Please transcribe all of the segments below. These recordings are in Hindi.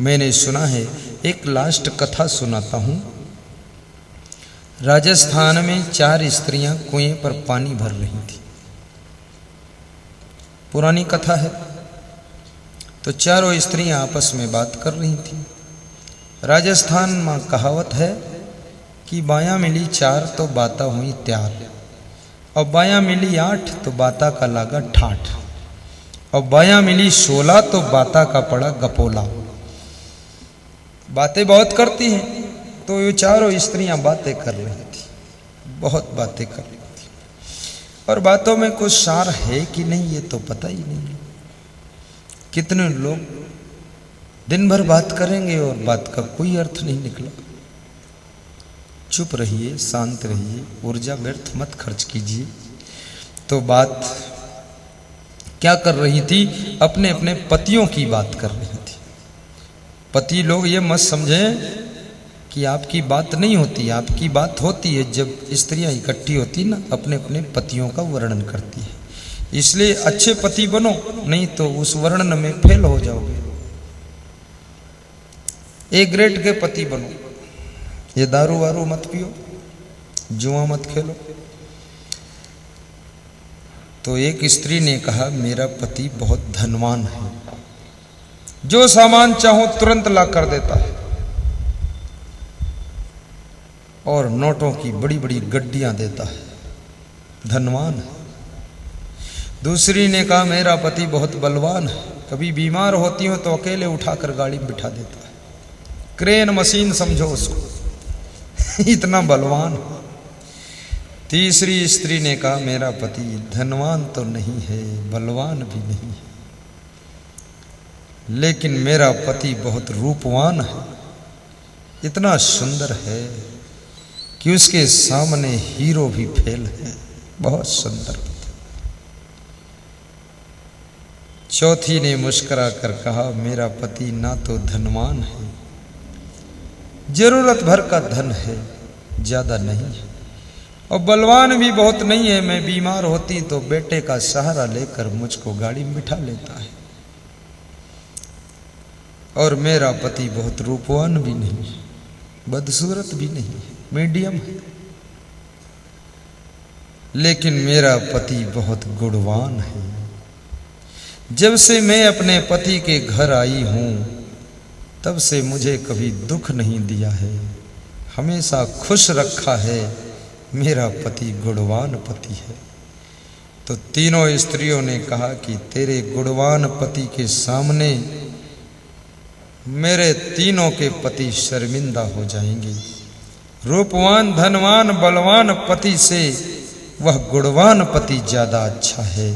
मैंने सुना है, एक लास्ट कथा सुनाता हूँ। राजस्थान में 4 स्त्रियां कुएं पर पानी भर रही थी। पुरानी कथा है। तो चारों स्त्रियां आपस में बात कर रही थी। राजस्थान में कहावत है कि बायां मिली 4 तो बाता हुई त्यार, और बायां मिली 8 तो बाता का लागा ठाठ, और बायां मिली 16 तो बाता का पड़ा गपोला। बातें बहुत करती हैं। तो ये चारों स्त्रियां बातें कर रही थी, बहुत बातें कर रही थी, और बातों में कुछ सार है कि नहीं ये तो पता ही नहीं। कितने लोग दिन भर बात करेंगे और बात का कोई अर्थ नहीं निकला। चुप रहिए, शांत रहिए, ऊर्जा व्यर्थ मत खर्च कीजिए। तो बात क्या कर रही थी? अपने अपने पतियों की बात कर रही थी। पति लोग ये मत समझें कि आपकी बात नहीं होती, आपकी बात होती है। जब स्त्रियां इकट्ठी होती ना, अपने अपने पतियों का वर्णन करती है। इसलिए अच्छे पति बनो, नहीं तो उस वर्णन में फेल हो जाओगे। ए ग्रेड के पति बनो। ये दारू वारू मत पियो, जुआ मत खेलो। तो एक स्त्री ने कहा, मेरा पति बहुत धनवान है, जो सामान चाहो तुरंत ला कर देता है, और नोटों की बड़ी बड़ी गड्डियां देता है, धनवान है। दूसरी ने कहा, मेरा पति बहुत बलवान है, कभी बीमार होती हो तो अकेले उठाकर गाड़ी में बिठा देता है, क्रेन मशीन समझो उसको, इतना बलवान। तीसरी स्त्री ने कहा, मेरा पति धनवान तो नहीं है, बलवान भी नहीं है, लेकिन मेरा पति बहुत रूपवान है, इतना सुंदर है कि उसके सामने हीरो भी फेल है, बहुत सुंदर पति। चौथी ने मुस्कुरा कर कहा, मेरा पति ना तो धनवान है, जरूरत भर का धन है, ज्यादा नहीं है, और बलवान भी बहुत नहीं है। मैं बीमार होती तो बेटे का सहारा लेकर मुझको गाड़ी में बिठा लेता है। और मेरा पति बहुत रूपवान भी नहीं है, बदसूरत भी नहीं है, मीडियम है, लेकिन मेरा पति बहुत गुणवान है। जब से मैं अपने पति के घर आई हूं, तब से मुझे कभी दुख नहीं दिया है, हमेशा खुश रखा है। मेरा पति गुणवान पति है। तो तीनों स्त्रियों ने कहा कि तेरे गुणवान पति के सामने मेरे तीनों के पति शर्मिंदा हो जाएंगे। रूपवान, धनवान, बलवान पति से वह गुणवान पति ज्यादा अच्छा है।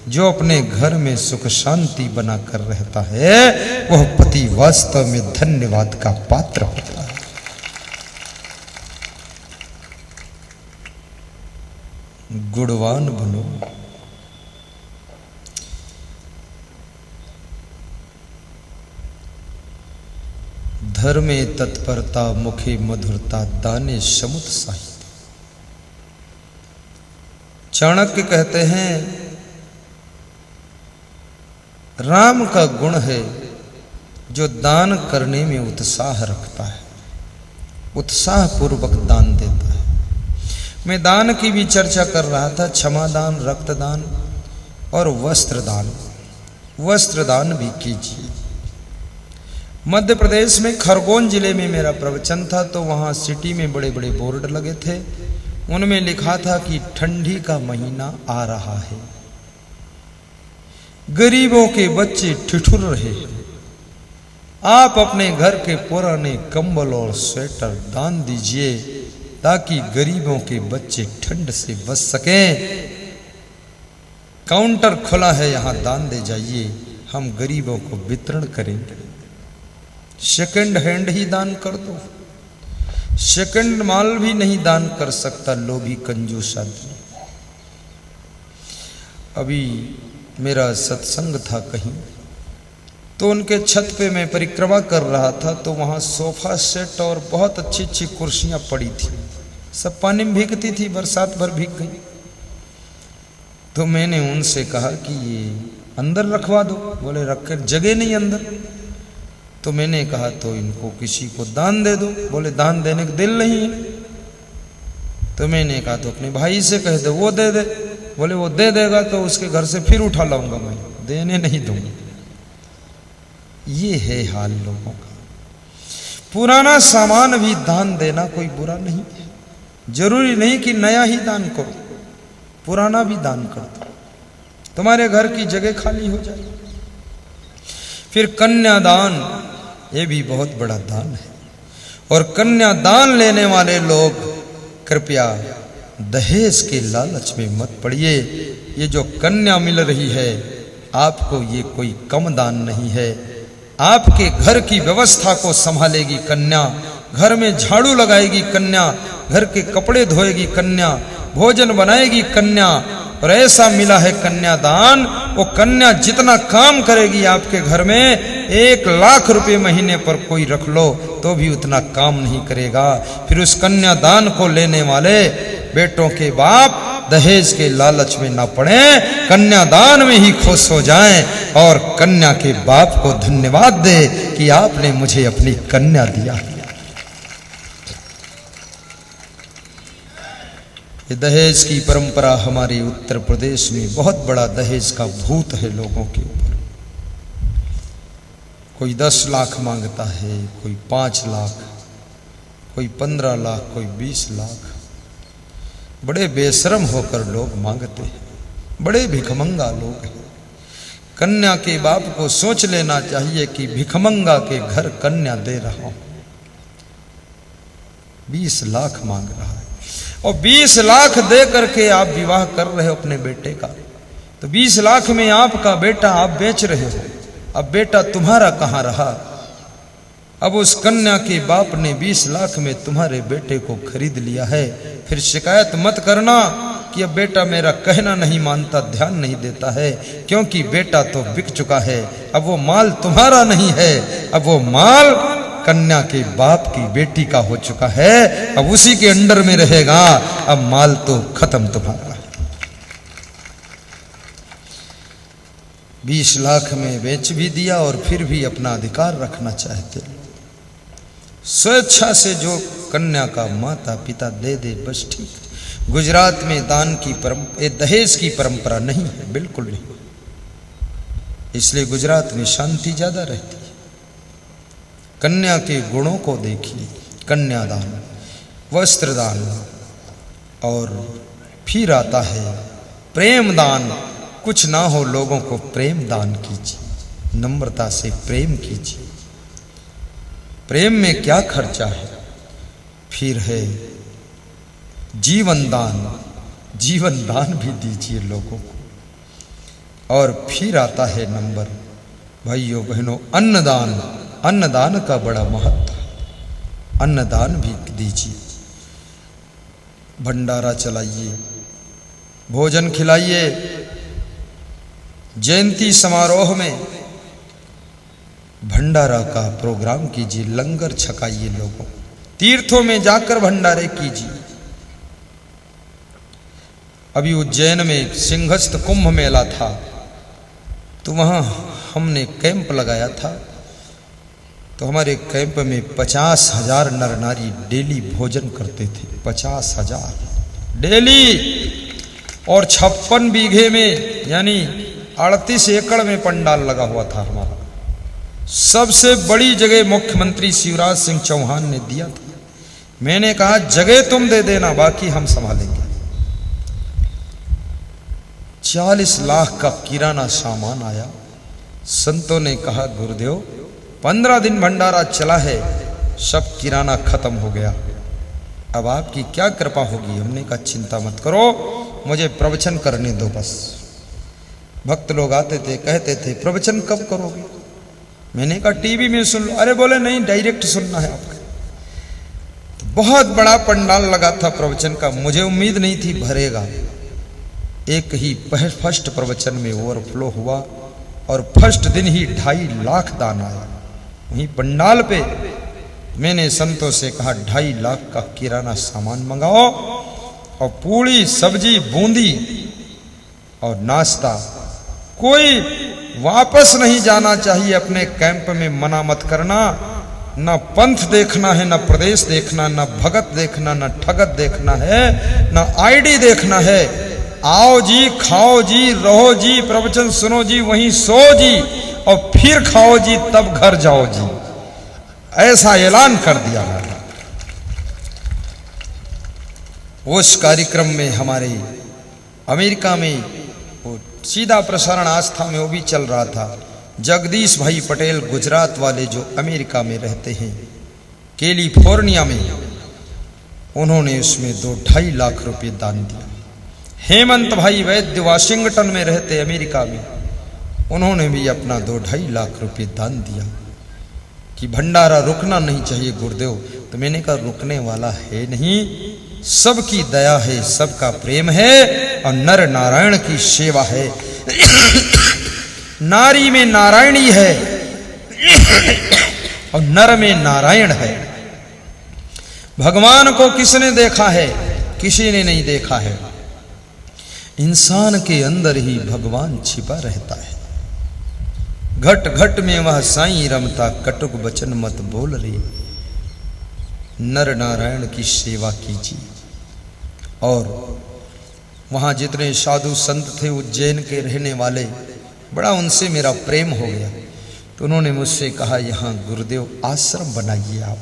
जो अपने घर में सुख शांति बनाकर रहता है, वह पति वास्तव में धन्यवाद का पात्र होता है। गुणवान बनो। धर्मे तत्परता, मुखे मधुरता, दाने समुत साहित्य। चाणक्य कहते हैं, राम का गुण है जो दान करने में उत्साह रखता है, उत्साह पूर्वक दान देता है। मैं दान की भी चर्चा कर रहा था, क्षमा दान, रक्तदान और वस्त्रदान। वस्त्रदान भी कीजिए। मध्य प्रदेश में खरगोन जिले में मेरा प्रवचन था, तो वहाँ सिटी में बड़े बड़े बोर्ड लगे थे, उनमें लिखा था कि ठंडी का महीना आ रहा है, गरीबों के बच्चे ठिठुर रहे हैं, आप अपने घर के पुराने कंबल और स्वेटर दान दीजिए ताकि गरीबों के बच्चे ठंड से बच सकें। काउंटर खुला है, यहां दान दे जाइए, हम गरीबों को वितरण करेंगे। सेकंड हैंड ही दान कर दो, सेकंड माल भी नहीं दान कर सकता लोभी कंजूस आदमी। अभी मेरा सत्संग था कहीं, तो उनके छत पे मैं परिक्रमा कर रहा था, तो वहाँ सोफा सेट और बहुत अच्छी अच्छी कुर्सियाँ पड़ी थी, सब पानी में भीगती थी, बरसात भर भीग गई। तो मैंने उनसे कहा कि ये अंदर रखवा दो। बोले रख कर जगह नहीं अंदर। तो मैंने कहा तो इनको किसी को दान दे दो। बोले दान देने का दिल नहीं है। तो मैंने कहा तो अपने भाई से कह दो वो दे दे। बोले वो दे देगा तो उसके घर से फिर उठा लाऊंगा, मैं देने नहीं दूंगा। ये है हाल लोगों का। पुराना सामान भी दान देना कोई बुरा नहीं है। जरूरी नहीं कि नया ही दान करो, पुराना भी दान कर दो, तुम्हारे घर की जगह खाली हो जाए। फिर कन्यादान, ये भी बहुत बड़ा दान है। और कन्यादान लेने वाले लोग कृपया दहेज के लालच में मत पड़िए। ये जो कन्या मिल रही है आपको, ये कोई कम दान नहीं है। आपके घर की व्यवस्था को संभालेगी कन्या, घर में झाड़ू लगाएगी कन्या, घर के कपड़े धोएगी कन्या, भोजन बनाएगी कन्या। और ऐसा मिला है कन्यादान, वो कन्या जितना काम करेगी आपके घर में, 1 लाख रुपए महीने पर कोई रख लो तो भी उतना काम नहीं करेगा। फिर उस कन्यादान को लेने वाले बेटों के बाप दहेज के लालच में ना पड़े, कन्यादान में ही खुश हो जाएं और कन्या के बाप को धन्यवाद दे कि आपने मुझे अपनी कन्या दिया। ये दहेज की परंपरा हमारे उत्तर प्रदेश में बहुत बड़ा दहेज का भूत है लोगों के ऊपर। कोई 10 लाख मांगता है, कोई 5 लाख, कोई 15 लाख, कोई 20 लाख। बड़े बेशरम होकर लोग मांगते हैं, बड़े भिखमंगा लोग हैं। कन्या के बाप को सोच लेना चाहिए कि भिखमंगा के घर कन्या दे रहा हूं। 20 लाख मांग रहा है और 20 लाख दे करके आप विवाह कर रहे हो अपने बेटे का, तो 20 लाख में आपका बेटा आप बेच रहे हो। अब बेटा तुम्हारा कहां रहा? अब उस कन्या के बाप ने 20 लाख में तुम्हारे बेटे को खरीद लिया है। फिर शिकायत मत करना कि अब बेटा मेरा कहना नहीं मानता, ध्यान नहीं देता है, क्योंकि बेटा तो बिक चुका है। अब वो माल तुम्हारा नहीं है, अब वो माल कन्या के बाप की बेटी का हो चुका है। अब उसी के अंडर में रहेगा। अब माल तो खत्म तुम्हारा। 20 लाख में बेच भी दिया और फिर भी अपना अधिकार रखना चाहते। स्वेच्छा से जो कन्या का माता पिता दे दे बस ठीक। गुजरात में दान की दहेज की परंपरा नहीं है, बिल्कुल नहीं। इसलिए गुजरात में शांति ज्यादा रहती है। कन्या के गुणों को देखिए, कन्यादान, वस्त्रदान, और फिर आता है प्रेम दान। कुछ ना हो लोगों को प्रेम दान कीजिए, नम्रता से प्रेम कीजिए। प्रेम में क्या खर्चा है? फिर है जीवन दान, जीवन दान भी दीजिए लोगों को। और फिर आता है नंबर, भाइयों बहनों, अन्नदान। अन्नदान का बड़ा महत्व है, अन्नदान भी दीजिए। भंडारा चलाइए, भोजन खिलाइए। जयंती समारोह में भंडारा का प्रोग्राम कीजिए, लंगर छकाइए लोगों। तीर्थों में जाकर भंडारे कीजिए। अभी उज्जैन में सिंहस्थ कुंभ मेला था, तो वहां हमने कैंप लगाया था। तो हमारे कैंप में 50,000 नर नारी डेली भोजन करते थे। 50,000 डेली। और 56 बीघे में यानी 38 एकड़ में पंडाल लगा हुआ था हमारा। सबसे बड़ी जगह मुख्यमंत्री शिवराज सिंह चौहान ने दिया था। मैंने कहा जगह तुम दे देना, बाकी हम संभालेंगे। 40 लाख का किराना सामान आया। संतों ने कहा गुरुदेव 15 दिन भंडारा चला है, सब किराना खत्म हो गया, अब आपकी क्या कृपा होगी? हमने कहा चिंता मत करो, मुझे प्रवचन करने दो बस। भक्त लोग आते थे, कहते थे प्रवचन कब करोगे? मैंने कहा टीवी में सुन लो। अरे बोले नहीं, डायरेक्ट सुनना है आपका। तो बहुत बड़ा पंडाल लगा था प्रवचन का। मुझे उम्मीद नहीं थी भरेगा। एक ही फर्स्ट प्रवचन में ओवरफ्लो हुआ और फर्स्ट दिन ही 2.5 लाख दान आया। वहीं पंडाल पे मैंने संतों से कहा 2.5 लाख का किराना सामान मंगाओ और पूड़ी, सब्जी, बूंदी और नाश्ता। कोई वापस नहीं जाना चाहिए अपने कैंप में, मना मत करना। न पंथ देखना है, न प्रदेश देखना, न भगत देखना, न ठगत देखना है, न आईडी देखना है। आओ जी, खाओ जी, रहो जी, प्रवचन सुनो जी, वहीं सो जी, और फिर खाओ जी, तब घर जाओ जी। ऐसा ऐलान कर दिया गया। उस कार्यक्रम में हमारे अमेरिका में वो सीधा प्रसारण आस्था में वो भी चल रहा था। जगदीश भाई पटेल गुजरात वाले जो अमेरिका में रहते हैं, कैलिफोर्निया में, उन्होंने उसमें 2-2.5 लाख रुपए दान दिया। हेमंत भाई वैद्य वाशिंगटन में रहते अमेरिका में, उन्होंने भी अपना 2-2.5 लाख रुपए दान दिया कि भंडारा रुकना नहीं चाहिए गुरुदेव। तो मैंने कहा रुकने वाला है नहीं, सबकी दया है, सबका प्रेम है, और नर नारायण की सेवा है। नारी में नारायणी है और नर में नारायण है। भगवान को किसने देखा है? किसी ने नहीं देखा है। इंसान के अंदर ही भगवान छिपा रहता है। घट घट में वह साईं रमता, कटुक वचन मत बोल रे। नर नारायण की सेवा कीजिए। और वहाँ जितने साधु संत थे उज्जैन के रहने वाले, बड़ा उनसे मेरा प्रेम हो गया। तो उन्होंने मुझसे कहा यहाँ गुरुदेव आश्रम बनाइए आप।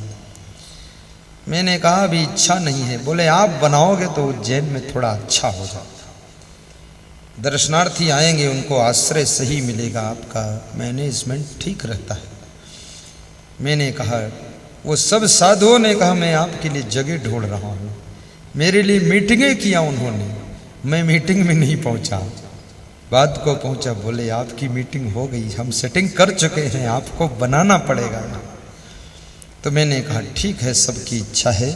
मैंने कहा अभी इच्छा नहीं है। बोले आप बनाओगे तो उज्जैन में थोड़ा अच्छा होगा, दर्शनार्थी आएंगे उनको आश्रय सही मिलेगा, आपका मैनेजमेंट ठीक रहता है। मैंने कहा, वो सब साधुओं ने कहा मैं आपके लिए जगह ढूंढ रहा हूँ। मेरे लिए मीटिंगें किया उन्होंने, मैं मीटिंग में नहीं पहुँचा, बाद को पहुँचा। बोले आपकी मीटिंग हो गई, हम सेटिंग कर चुके हैं, आपको बनाना पड़ेगा। तो मैंने कहा ठीक है, सबकी इच्छा है।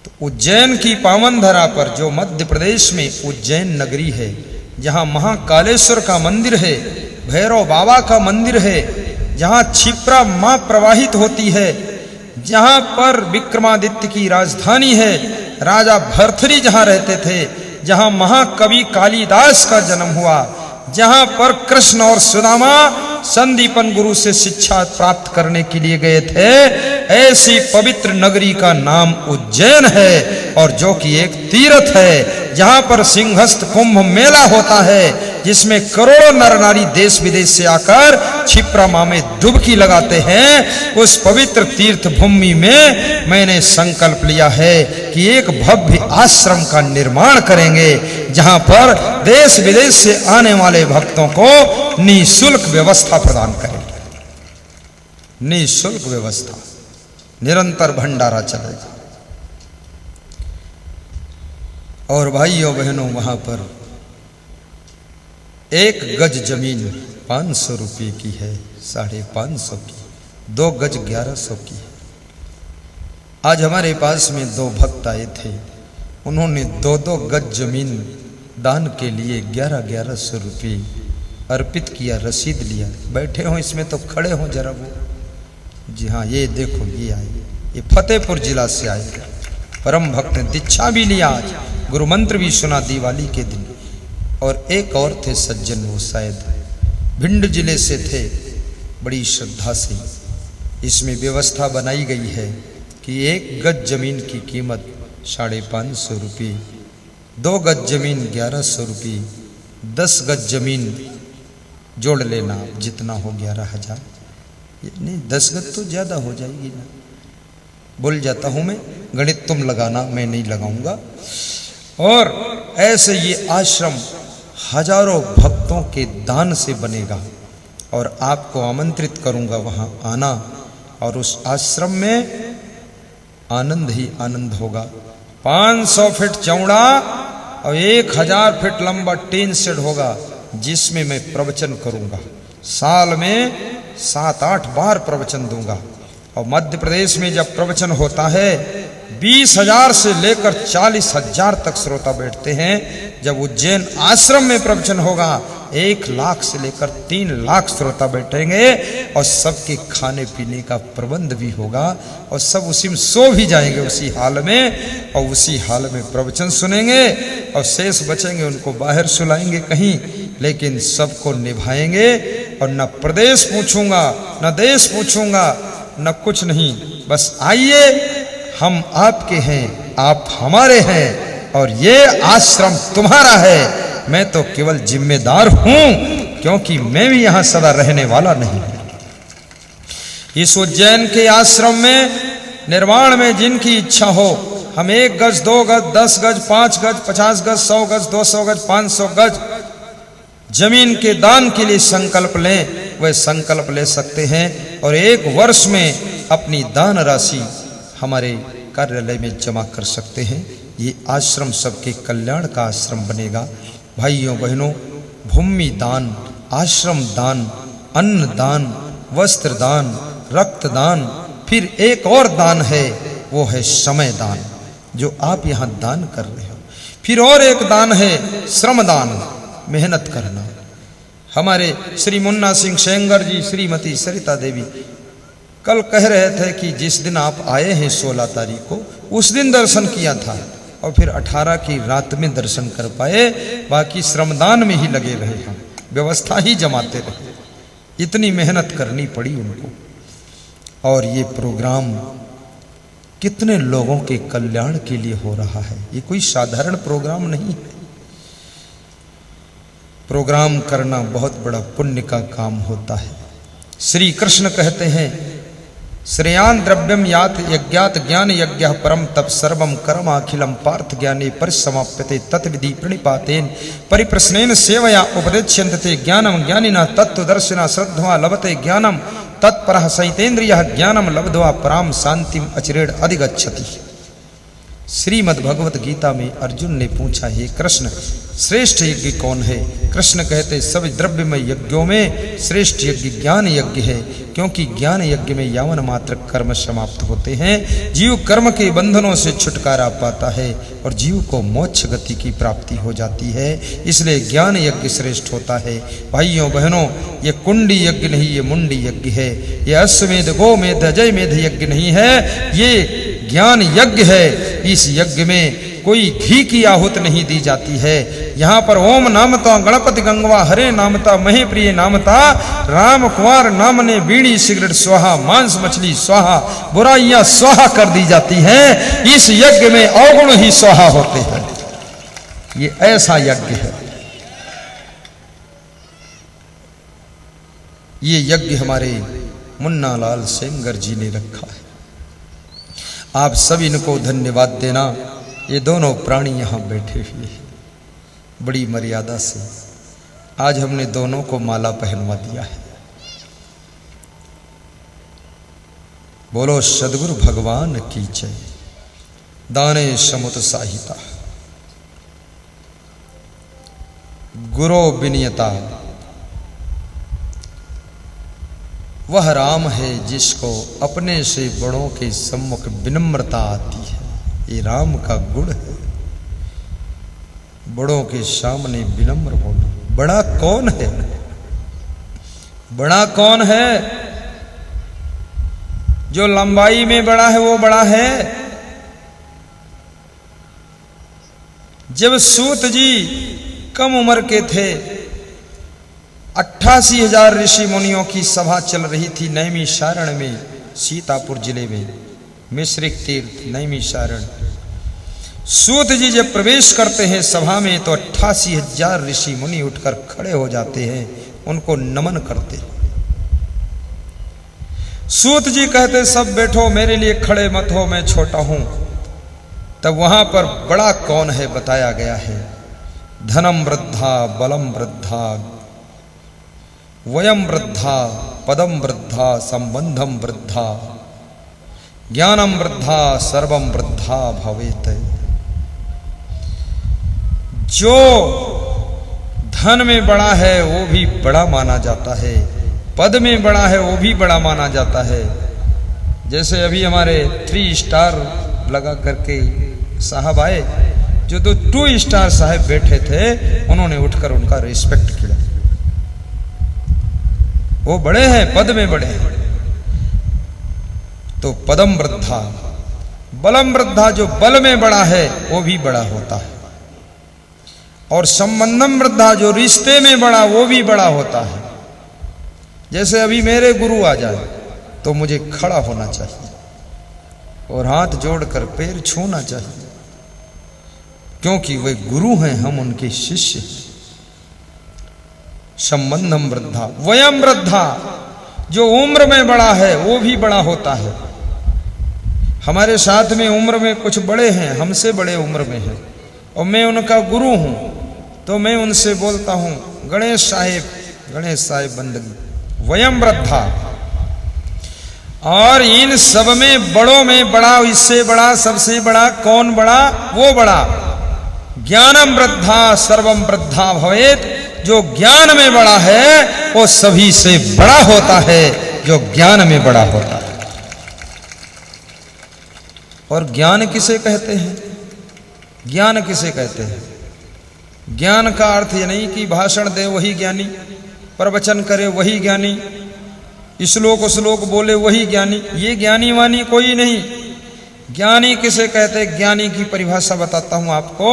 तो उज्जैन की पावन धरा पर, जो मध्य प्रदेश में उज्जैन नगरी है, जहाँ महाकालेश्वर का मंदिर है, भैरव बाबा का मंदिर है, जहाँ क्षिप्रा माँ प्रवाहित होती है, जहाँ पर विक्रमादित्य की राजधानी है, राजा भर्तृहरि जहाँ रहते थे, जहाँ महाकवि कालिदास का जन्म हुआ, जहाँ पर कृष्ण और सुदामा संदीपन गुरु से शिक्षा प्राप्त करने के लिए गए थे, ऐसी पवित्र नगरी का नाम उज्जैन है। और जो कि एक तीर्थ है, जहाँ पर सिंहस्थ कुंभ मेला होता है, जिसमें करोड़ों नर नारी देश विदेश से आकर क्षिप्रा माँ में डुबकी लगाते हैं। उस पवित्र तीर्थ भूमि में मैंने संकल्प लिया है कि एक भव्य आश्रम का निर्माण करेंगे, जहाँ पर देश विदेश से आने वाले भक्तों को निःशुल्क व्यवस्था प्रदान करेंगे। निःशुल्क व्यवस्था, निरंतर भंडारा चलेगा। और भाइयों बहनों, वहां पर 1 गज जमीन 500 रुपये की है, 550 की, 2 गज 1100 की है। आज हमारे पास में 2 भक्त आए थे, उन्होंने 2-2 गज जमीन दान के लिए 1100 रुपये अर्पित किया, रसीद लिया। बैठे हो इसमें तो खड़े हो जरा वो। जी हाँ, ये देखो, ये आए, ये फतेहपुर जिला से आए, परम भक्त ने दीक्षा भी लिया, आज गुरु मंत्र भी सुना दिवाली के दिन। और एक और थे सज्जन, वो शायद भिंड जिले से थे, बड़ी श्रद्धा से इसमें व्यवस्था बनाई गई है कि 1 गज जमीन की कीमत 550 रुपये, 2 गज जमीन 1100 रुपये, 10 गज जमीन जोड़ लेना, जितना हो 11,000। नहीं, 10 गज तो ज़्यादा हो जाएगी ना, भूल जाता हूँ मैं, गणित तुम लगाना, मैं नहीं लगाऊंगा। और ऐसे ये आश्रम हजारों भक्तों के दान से बनेगा। और आपको आमंत्रित करूंगा वहाँ आना, और उस आश्रम में आनंद ही आनंद होगा। 500 फीट चौड़ा और 1000 फीट लंबा टीन शेड होगा, जिसमें मैं प्रवचन करूंगा। साल में 7-8 बार प्रवचन दूंगा। और मध्य प्रदेश में जब प्रवचन होता है, 20,000 से लेकर 40,000 तक श्रोता बैठते हैं। जब उज्जैन आश्रम में प्रवचन होगा, 1 लाख से लेकर 3 लाख श्रोता बैठेंगे, और सबके खाने पीने का प्रबंध भी होगा, और सब उसी में सो भी जाएंगे उसी हाल में, और उसी हाल में प्रवचन सुनेंगे, और शेष बचेंगे उनको बाहर सुलाएंगे कहीं, लेकिन सबको निभाएंगे। और न प्रदेश पूछूंगा, न देश पूछूंगा, न कुछ नहीं। बस आइए, हम आपके हैं, आप हमारे हैं, और ये आश्रम तुम्हारा है। मैं तो केवल जिम्मेदार हूं, क्योंकि मैं भी यहां सदा रहने वाला नहीं। इस उज्जैन के आश्रम में निर्माण में जिनकी इच्छा हो, हम 1 गज, 2 गज, 10 गज, 5 गज, 50 गज, 100 गज, 200 गज, 500 गज जमीन के दान के लिए संकल्प लें, वह संकल्प ले सकते हैं। और 1 वर्ष में अपनी दान राशि हमारे कार्यालय में जमा कर सकते हैं। ये आश्रम सबके कल्याण का आश्रम बनेगा। भाइयों बहनों, भूमि दान, आश्रम दान, अन्न दान, वस्त्र दान, रक्त दान, फिर एक और दान है, वो है समय दान, जो आप यहाँ दान कर रहे हो। फिर और एक दान है श्रम दान, मेहनत करना। हमारे श्री मुन्ना सिंह सेंगर जी, श्रीमती सरिता देवी कल कह रहे थे कि जिस दिन आप आए हैं 16 तारीख को, उस दिन दर्शन किया था, और फिर 18 की रात में दर्शन कर पाए। बाकी श्रमदान में ही लगे रहे, हम व्यवस्था ही जमाते रहे। इतनी मेहनत करनी पड़ी उनको। और ये प्रोग्राम कितने लोगों के कल्याण के लिए हो रहा है। ये कोई साधारण प्रोग्राम नहीं है। प्रोग्राम करना बहुत बड़ा पुण्य का काम होता है। श्री कृष्ण कहते हैं, श्रेयान द्रव्यम यात यज्ञात ज्ञान यज्ञ परम तप सर्वम कर्म अखिलम पार्थ ज्ञाने परिसमाप्यते तत्विधि प्रणिपातेन परिप्रश्नेन सेवया उपदेक्ष्यन्ते ज्ञानम ज्ञानिना तत्वदर्शिना श्रद्धा लभते ज्ञानम तत्परः सहितेन्द्रियः ज्ञानम लब्ध्वा पराम शांतिम अचिरेण अधिगच्छति। श्रीमद् भगवत गीता में अर्जुन ने पूछा, हे कृष्ण, श्रेष्ठ यज्ञ कौन है? कृष्ण कहते, सब द्रव्यमय यज्ञों में श्रेष्ठ यज्ञ ज्ञान यज्ञ है, क्योंकि ज्ञान यज्ञ में यावन मात्र कर्म समाप्त होते हैं। जीव कर्म के बंधनों से छुटकारा पाता है और जीव को मोक्ष गति की प्राप्ति हो जाती है। इसलिए ज्ञान यज्ञ श्रेष्ठ होता है। भाइयों बहनों, ये कुंडी यज्ञ नहीं, ये मुंडी यज्ञ है। ये अश्वमेध गोमेध अजयमेध यज्ञ नहीं है, ये ज्ञान यज्ञ है। इस यज्ञ में कोई घी की आहूत नहीं दी जाती है। यहाँ पर ओम नामता गणपति गंगवा हरे नामता महे प्रिय नामता राम कुमार नाम ने बीड़ी सिगरेट स्वाहा, मांस मछली स्वाहा, बुराइयां स्वाहा कर दी जाती हैं। इस यज्ञ में अवगुण ही स्वाहा होते हैं। ये ऐसा यज्ञ है। ये यज्ञ हमारे मुन्ना लाल सेंगर जी ने रखा है। आप सभी इनको धन्यवाद देना। ये दोनों प्राणी यहाँ बैठे हुए हैं, बड़ी मर्यादा से आज हमने दोनों को माला पहनवा दिया है। बोलो सदगुरु भगवान की जय। दाने समुत्साहिता गुरो विनियता, वह राम है जिसको अपने से बड़ों के सम्मुख विनम्रता आती है। ये राम का गुण है, बड़ों के सामने विनम्र होना। बड़ा कौन है? बड़ा कौन है? जो लंबाई में बड़ा है वो बड़ा है। जब सूत जी कम उम्र के थे, 88,000 ऋषि मुनियों की सभा चल रही थी नैमिषारण्य में, सीतापुर जिले में, मिश्रिक तीर्थ नैमिषारण्य। सूत जी जब प्रवेश करते हैं सभा में तो 88,000 ऋषि मुनि उठकर खड़े हो जाते हैं, उनको नमन करते हैं। सूत जी कहते, सब बैठो, मेरे लिए खड़े मत हो, मैं छोटा हूं। तब वहां पर बड़ा कौन है बताया गया है। धनम वृद्धा, बलम वृद्धा, वयम वृद्धा, पदम वृद्धा, संबंधम वृद्धा, ज्ञानम वृद्धा, सर्वम वृद्धा भवेत। जो धन में बड़ा है वो भी बड़ा माना जाता है, पद में बड़ा है वो भी बड़ा माना जाता है। जैसे अभी हमारे 3 स्टार लगा करके साहब आए, जो 2 स्टार साहब बैठे थे, उन्होंने उठकर उनका रिस्पेक्ट किया। वो बड़े हैं, पद में बड़े हैं। तो पदम वृद्धा, बलम वृद्धा, जो बल में बड़ा है वो भी बड़ा होता है। और संबंधम वृद्धा, जो रिश्ते में बड़ा वो भी बड़ा होता है। जैसे अभी मेरे गुरु आ जाए तो मुझे खड़ा होना चाहिए और हाथ जोड़कर पैर छूना चाहिए, क्योंकि वे गुरु हैं, हम उनके शिष्य। संबंधम वृद्धा वयम वृद्धा, जो उम्र में बड़ा है वो भी बड़ा होता है। हमारे साथ में उम्र में कुछ बड़े हैं, हमसे बड़े उम्र में हैं, और मैं उनका गुरु हूं, तो मैं उनसे बोलता हूं गणेश साहेब बंदगी, वयम वृद्धा। और इन सब में बड़ों में बड़ा, इससे बड़ा, सबसे बड़ा, कौन बड़ा? वो बड़ा। ज्ञानम वृद्धा सर्वम वृद्धा भवेत, जो ज्ञान में बड़ा है वो सभी से बड़ा होता है, जो ज्ञान में बड़ा होता है। और ज्ञान किसे कहते हैं? ज्ञान किसे कहते हैं? ज्ञान का अर्थ ये नहीं कि भाषण दे वही ज्ञानी, प्रवचन करे वही ज्ञानी, श्लोक बोले वही ज्ञानी, ये ज्ञानी वानी कोई नहीं। ज्ञानी किसे कहते? ज्ञानी की परिभाषा बताता हूं आपको।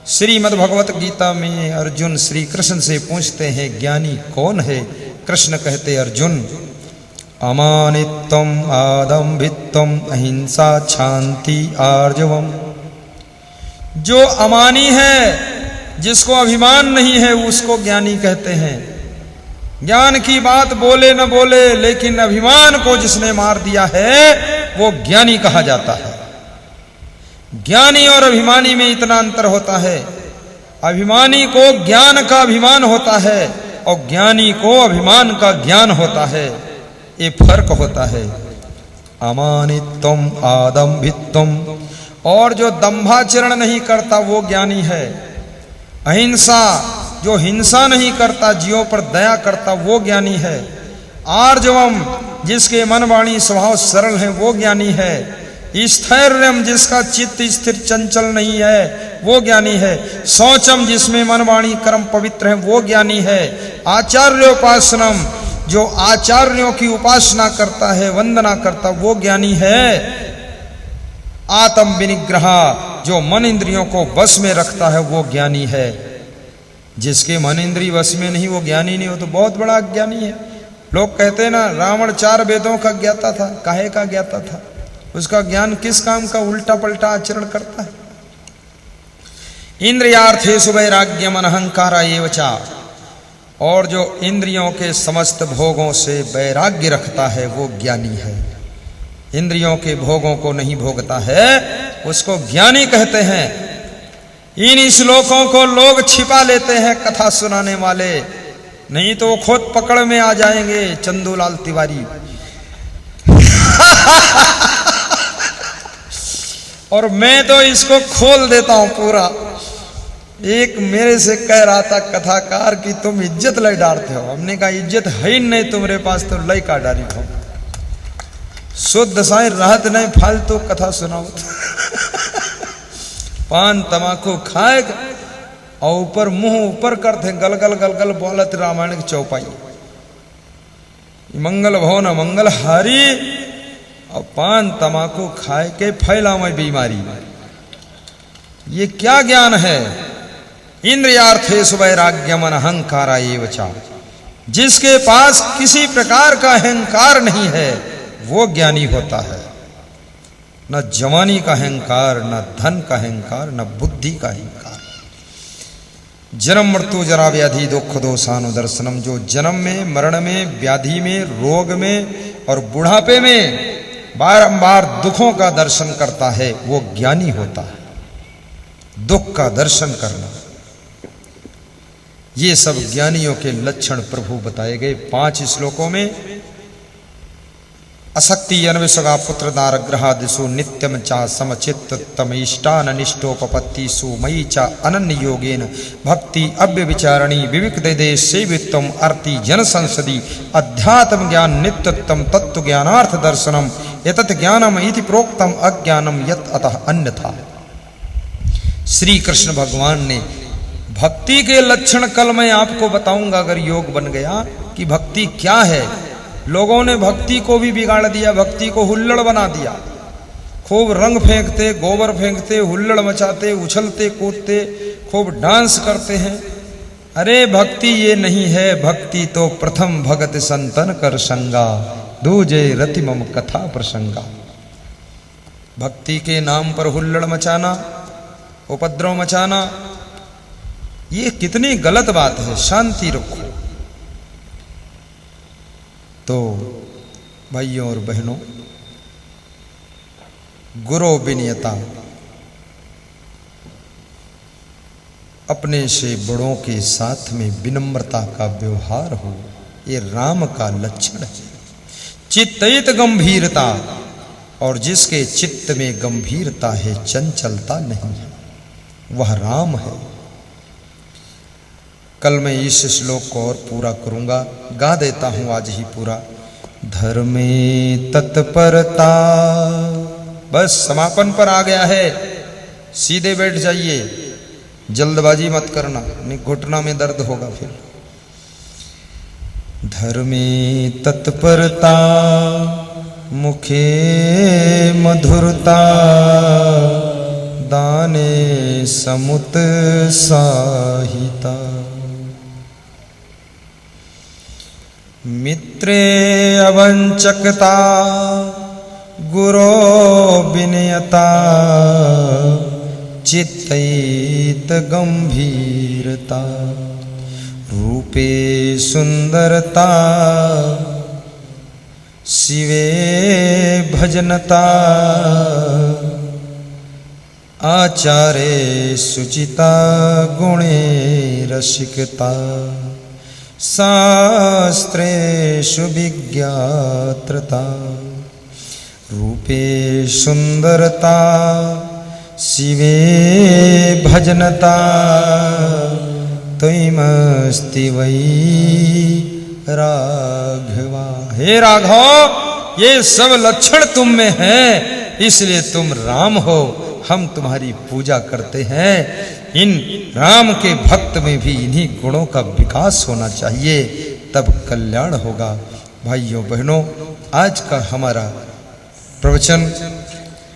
श्रीमद् भगवत गीता में अर्जुन श्री कृष्ण से पूछते हैं ज्ञानी कौन है? कृष्ण कहते अर्जुन, अमानित्वम आदम्भित्वम अहिंसा शांति आर्जवम। जो अमानी है, जिसको अभिमान नहीं है, उसको ज्ञानी कहते हैं। ज्ञान की बात बोले न बोले, लेकिन अभिमान को जिसने मार दिया है वो ज्ञानी कहा जाता है। ज्ञानी और अभिमानी में इतना अंतर होता है। अभिमानी को ज्ञान का अभिमान होता है और ज्ञानी को अभिमान का ज्ञान होता है, ये फर्क होता है। अमानित्वम आदम्भित्वम, और जो दंभाचरण नहीं करता वो ज्ञानी है। अहिंसा, जो हिंसा नहीं करता, जीवों पर दया करता वो ज्ञानी है। आर्जवम, जिसके मन वाणी स्वभाव सरल है वो ज्ञानी है। स्थैर्यम, जिसका चित्त स्थिर चंचल नहीं है वो ज्ञानी है। शौचम, जिसमें मन वाणी कर्म पवित्र है वो ज्ञानी है। आचार्योपासनम, जो आचार्यों की उपासना करता है, वंदना करता वो ज्ञानी है। आत्म विनिग्रह, जो मन इंद्रियों को वश में रखता है वो ज्ञानी है। जिसके मन इंद्रिय वश में नहीं वो ज्ञानी नहीं, वो तो बहुत बड़ा ज्ञानी है। लोग कहते हैं ना, रावण 4 वेदों का ज्ञाता था, काहे का ज्ञाता था? उसका ज्ञान किस काम का? उल्टा पलटा आचरण करता है। इंद्रियार्थेषु वैराग्यम अनहंकारा एव च, और जो इंद्रियों के समस्त भोगों से वैराग्य रखता है वो ज्ञानी है। इंद्रियों के भोगों को नहीं भोगता है उसको ज्ञानी कहते हैं। इन श्लोकों को लोग छिपा लेते हैं कथा सुनाने वाले, नहीं तो वो खुद पकड़ में आ जाएंगे। चंदूलाल तिवारी और मैं तो इसको खोल देता हूं पूरा। एक मेरे से कह रहा था कथाकार कि तुम इज्जत लय डालते हो। हमने कहा इज्जत है ही नहीं तुम्हारे पास, तो लय का डारी हो। शुद्ध साई राहत नहीं, फालतू कथा सुनाओ। पान तमाकू खाए और ऊपर मुंह ऊपर करते, गलगल गलगल बोलत रामायण की चौपाई। मंगल भवन मंगल हारी, और पान तमाकू खाए के फैलावे बीमारी। ये क्या ज्ञान है? इंद्रियार्थेषु वैराग्यम अनहंकारा एव च, जिसके पास किसी प्रकार का अहंकार नहीं है वो ज्ञानी होता है। न जवानी का अहंकार, न धन का अहंकार, न बुद्धि का अहंकार। जन्म मृत्यु जरा व्याधि दुख दोषानुदर्शनम, जो जन्म में, मरण में, व्याधि में, रोग में और बुढ़ापे में बारंबार दुखों का दर्शन करता है वो ज्ञानी होता है। दुख का दर्शन करना, ये सब ज्ञानियों के लक्षण प्रभु बताए गए 5 श्लोकों में। असक्ति अन्वेषका पुत्र दारग्रहादिषु नित्यम चा समचित्तम इष्टान निष्ठोपपत्तिषु मयि चा अनन्य योगेन भक्ति अव्यविचारणी विविक दे सेवित्वम अर्ति जन संसदि अध्यात्म ज्ञान नित्यत्वम तत्व ज्ञानार्थ दर्शनम एतत् ज्ञानम इति प्रोक्तम अज्ञानम यत् अतः अन्यथा। श्री कृष्ण भगवान ने भक्ति के लक्षण कल मैं आपको बताऊंगा अगर योग बन गया कि भक्ति क्या है। लोगों ने भक्ति को भी बिगाड़ दिया, भक्ति को हुल्लड़ बना दिया। खूब रंग फेंकते, गोबर फेंकते, हुल्लड़ मचाते, उछलते कूदते, खूब डांस करते हैं। अरे भक्ति ये नहीं है, भक्ति तो प्रथम भगत संतन कर संगा, दूजे रति मम कथा प्रसंगा। भक्ति के नाम पर हुल्लड़ मचाना, उपद्रव मचाना, ये कितनी गलत बात है। शांति रखो। तो भाइयों और बहनों, गुरु विनयता, अपने से बड़ों के साथ में विनम्रता का व्यवहार हो, ये राम का लक्षण है। चित्तयित गंभीरता, और जिसके चित्त में गंभीरता है, चंचलता नहीं है, वह राम है। कल मैं इस श्लोक को और पूरा करूंगा, गा देता हूं आज ही पूरा। धर्मे तत्परता, बस समापन पर आ गया है, सीधे बैठ जाइए, जल्दबाजी मत करना, नहीं घुटना में दर्द होगा फिर। धर्मे तत्परता, मुखे मधुरता, दाने समुत्साहिता, मित्रे अवंचकता, गुरो विनयता, चित्तयित गंभीरता, रूपे सुंदरता, शिवे भजनता, आचारे शुचिता, गुणे रसिकता, शास्त्रेषु विज्ञात्रता, रूपे सुंदरता, शिवे भजनता, त्वयिमस्ति वै राघवा। हे राघव, ये सब लक्षण तुम में हैं, इसलिए तुम राम हो। हम तुम्हारी पूजा करते हैं। इन राम के भक्त में भी इन्हीं गुणों का विकास होना चाहिए, तब कल्याण होगा। भाइयों बहनों, आज का हमारा प्रवचन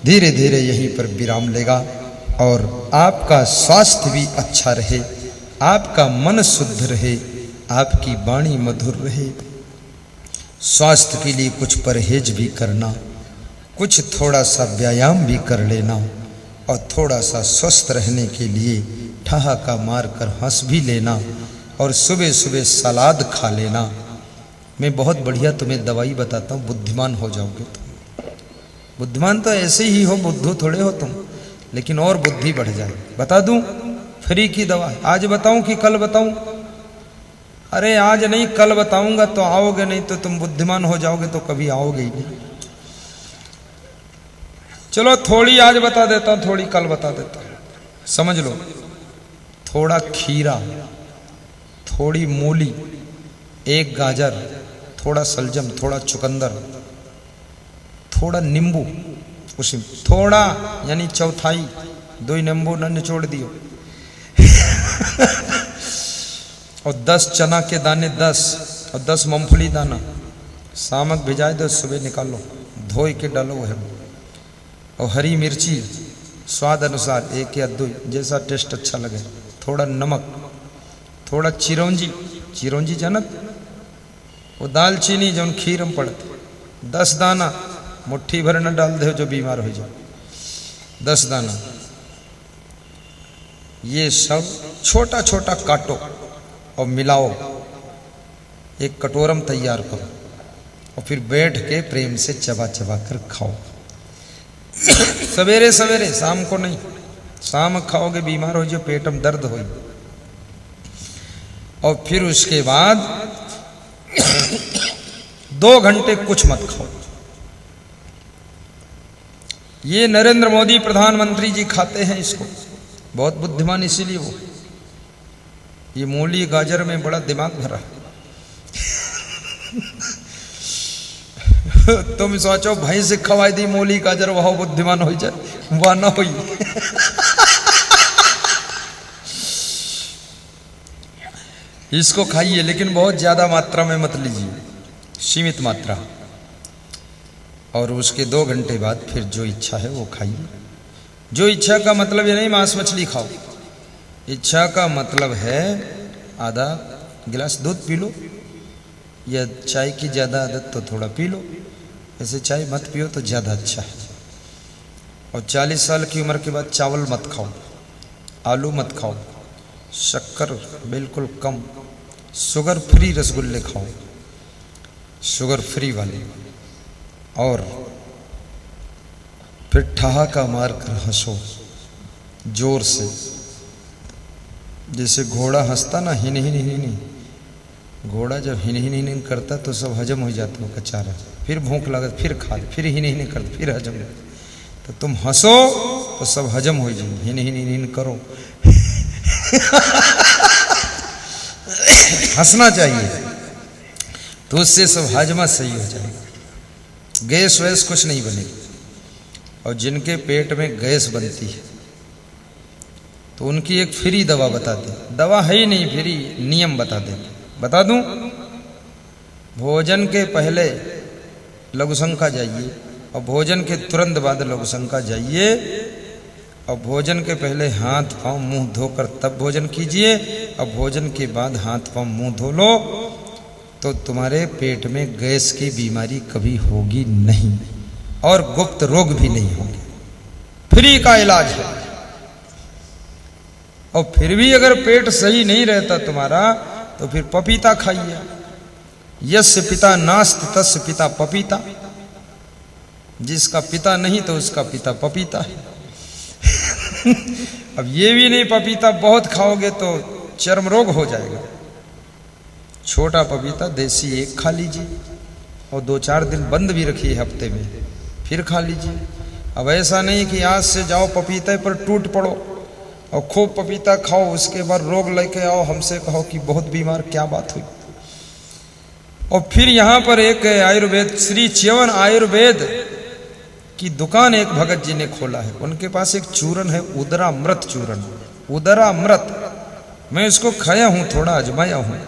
धीरे धीरे यहीं पर विराम लेगा, और आपका स्वास्थ्य भी अच्छा रहे, आपका मन शुद्ध रहे, आपकी वाणी मधुर रहे। स्वास्थ्य के लिए कुछ परहेज भी करना, कुछ थोड़ा सा व्यायाम भी कर लेना, और थोड़ा सा स्वस्थ रहने के लिए ठहाका मारकर हंस भी लेना, और सुबह सुबह सलाद खा लेना। मैं बहुत बढ़िया तुम्हें दवाई बताता हूँ, बुद्धिमान हो जाओगे तुम। बुद्धिमान तो ऐसे ही हो, बुद्धू थोड़े हो तुम, लेकिन और बुद्धि बढ़ जाए। बता दूं फ्री की दवा, आज बताऊं कि कल बताऊं? अरे आज नहीं, कल बताऊंगा तो आओगे, नहीं तो तुम बुद्धिमान हो जाओगे तो कभी आओगे ही नहीं। चलो थोड़ी आज बता देता हूं, थोड़ी कल बता देता हूं, समझ लो। थोड़ा खीरा, थोड़ी मूली, एक गाजर, थोड़ा सलजम, थोड़ा चुकंदर, थोड़ा नींबू, उसमें थोड़ा यानी चौथाई, 2 नींबू न निचोड़ दियो और 10 चना के दाने 10 और 10 मूंगफली दाना सामक भिजाए दो, सुबह निकालो, धोई के डालो है। और हरी मिर्ची स्वाद अनुसार 1 या 2, जैसा टेस्ट अच्छा लगे। थोड़ा नमक, थोड़ा चिरौंजी, चिरौंजी जनक वो दालचीनी जो खीर में पड़ते, 10 दाना, मुट्ठी भर न डाल दे जो बीमार हो जाए, 10 दाना। ये सब छोटा छोटा काटो और मिलाओ, एक कटोरम तैयार करो, और फिर बैठ के प्रेम से चबा चबा कर खाओ। सवेरे सवेरे, शाम को नहीं। शाम खाओगे बीमार हो जाओ, पेट में दर्द हो। और फिर उसके बाद 2 घंटे कुछ मत खाओ। ये नरेंद्र मोदी प्रधानमंत्री जी खाते हैं इसको, बहुत बुद्धिमान इसीलिए वो। ये मूली गाजर में बड़ा दिमाग भरा। तुम सोचो भाई से खवाई दी मूली गाजर, वह बुद्धिमान हो जाए, वह ना हो। इसको खाइए, लेकिन बहुत ज्यादा मात्रा में मत लीजिए, सीमित मात्रा। और उसके 2 घंटे बाद फिर जो इच्छा है वो खाइए। जो इच्छा का मतलब ये नहीं मांस मछली खाओ, इच्छा का मतलब है आधा गिलास दूध पी लो, या चाय की ज़्यादा आदत तो थोड़ा पी लो, ऐसे चाय मत पियो तो ज़्यादा अच्छा है। और 40 साल की उम्र के बाद चावल मत खाओ, आलू मत खाओ, शक्कर बिल्कुल कम, शुगर फ्री रसगुल्ले खाओ, शुगर फ्री वाले। और फिर ठहाका मार कर हंसो जोर से, जैसे घोड़ा हंसता ना, हिन हिन हिन हिन। घोड़ा जब हिन हिन हिन करता तो सब हजम हो जाता है चारा, फिर भूख लगत फिर खा ले, फिर हिन हिन करता फिर हजम हो। तो तुम हंसो तो सब हजम हो जाए, हिन हिन हिन करो। हंसना चाहिए तो उससे सब हाजमा सही हो जाएगा, गैस वैस कुछ नहीं बनेगी। और जिनके पेट में गैस बनती है तो उनकी एक फ्री दवा बताते, दवा है ही नहीं, फ्री नियम बता देते। बता दूं, भोजन के पहले लघु शंका जाइए, और भोजन के तुरंत बाद लघु शंका जाइए, और भोजन के पहले हाथ पांव मुंह धोकर तब भोजन कीजिए, और भोजन के बाद हाथ पांव मुंह धो लो, तो तुम्हारे पेट में गैस की बीमारी कभी होगी नहीं, और गुप्त रोग भी नहीं होंगे। फ्री का इलाज है। और फिर भी अगर पेट सही नहीं रहता तुम्हारा तो फिर पपीता खाइए। यस्य पिता नास्ति तस्य पिता पपीता, जिसका पिता नहीं तो उसका पिता पपीता है। अब ये भी नहीं, पपीता बहुत खाओगे तो चर्म रोग हो जाएगा। छोटा पपीता देसी 1 खा लीजिए, और 2-4 दिन बंद भी रखिए हफ्ते में, फिर खा लीजिए। अब ऐसा नहीं कि आज से जाओ पपीते पर टूट पड़ो और खूब पपीता खाओ, उसके बाद रोग लेके आओ हमसे कहो कि बहुत बीमार, क्या बात हुई। और फिर यहाँ पर एक आयुर्वेद, श्री च्यवन आयुर्वेद की दुकान एक भगत जी ने खोला है। उनके पास एक चूरन है, उदरामृत चूरन, उदरामृत। मैं इसको खाया हूँ, थोड़ा आजमाया हूँ।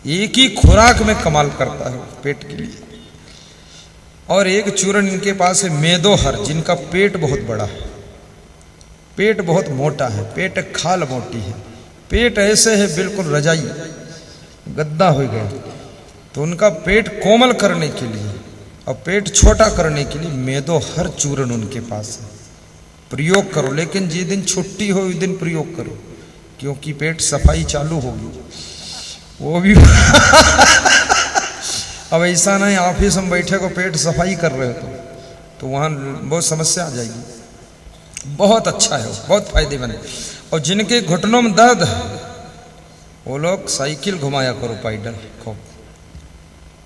एक ही खुराक में कमाल करता है पेट के लिए। और एक चूरन इनके पास है मेदोहर, जिनका पेट बहुत बड़ा है, पेट बहुत मोटा है, पेट खाल मोटी है, पेट ऐसे है बिल्कुल रजाई गद्दा हो गया। तो उनका पेट कोमल करने के लिए और पेट छोटा करने के लिए मेदोहर चूरन उनके पास है। प्रयोग करो, लेकिन जिस दिन छुट्टी हो उस दिन प्रयोग करो, क्योंकि पेट सफाई चालू होगी वो भी। अब ऐसा नहीं ऑफिस में बैठे को पेट सफाई कर रहे हो तो वहाँ बहुत समस्या आ जाएगी। बहुत अच्छा है वो, बहुत फायदेमंद है। और जिनके घुटनों में दर्द है वो लोग साइकिल घुमाया करो पैडल को,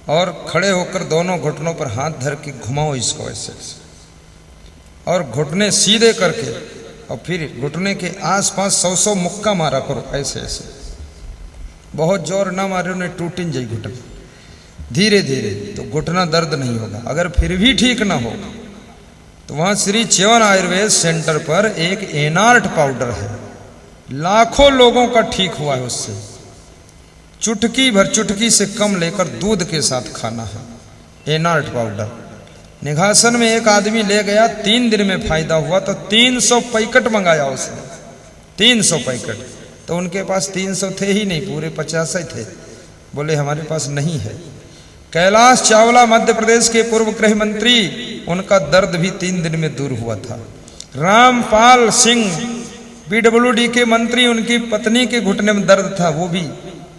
और खड़े होकर दोनों घुटनों पर हाथ धर के घुमाओ इसको ऐसे ऐसे, और घुटने सीधे करके, और फिर घुटने के आसपास 100 मुक्का मारा करो ऐसे ऐसे। बहुत जोर ना मारे, उन्हें टूटिन जाए घुटन, धीरे धीरे, तो घुटना दर्द नहीं होगा। अगर फिर भी ठीक ना हो तो वहाँ श्री च्यवन आयुर्वेद सेंटर पर एक एनार्ट पाउडर है, लाखों लोगों का ठीक हुआ है उससे। चुटकी भर, चुटकी से कम लेकर दूध के साथ खाना है एनार्ट पाउडर। निघासन में एक आदमी ले गया, 3 दिन में फायदा हुआ तो 300 पैकेट मंगाया उसने, 300 पैकेट। तो उनके पास 300 थे ही नहीं, पूरे 50 ही थे। बोले हमारे पास नहीं है। कैलाश चावला मध्य प्रदेश के पूर्व गृह मंत्री, उनका दर्द भी 3 दिन में दूर हुआ था। रामपाल सिंह PWD के मंत्री, उनकी पत्नी के घुटने में दर्द था, वो भी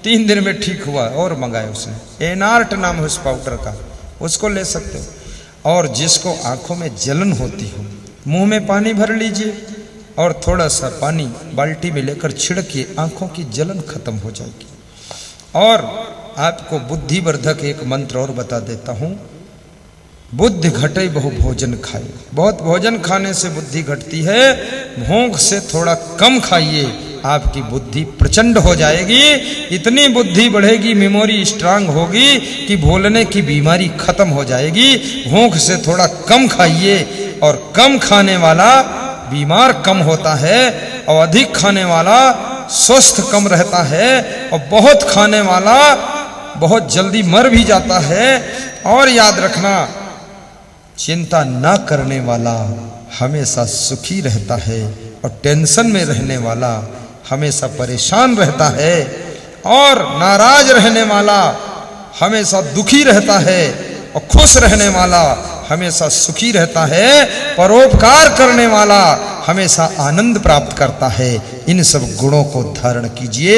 3 दिन में ठीक हुआ। और मंगाया उसने, एनार्ट नाम है उस पाउडर का, उसको ले सकते हो। और जिसको आंखों में जलन होती हो, मुंह में पानी भर लीजिए और थोड़ा सा पानी बाल्टी में लेकर छिड़किए, आंखों की जलन खत्म हो जाएगी। और आपको बुद्धिवर्धक एक मंत्र और बता देता हूं, बुद्धि घटे बहु भोजन खाए। बहुत भोजन खाने से बुद्धि घटती है, भूख से थोड़ा कम खाइए, आपकी बुद्धि प्रचंड हो जाएगी। इतनी बुद्धि बढ़ेगी, मेमोरी स्ट्रांग होगी कि भूलने की बीमारी खत्म हो जाएगी। भूख से थोड़ा कम खाइए, और कम खाने वाला बीमार कम होता है, और अधिक खाने वाला स्वस्थ कम रहता है, और बहुत खाने वाला बहुत जल्दी मर भी जाता है। और याद रखना, चिंता ना करने वाला हमेशा सुखी रहता है और टेंशन में रहने वाला हमेशा परेशान रहता है, और नाराज रहने वाला हमेशा दुखी रहता है और खुश रहने वाला हमेशा सुखी रहता है। परोपकार करने वाला हमेशा आनंद प्राप्त करता है। इन सब गुणों को धारण कीजिए।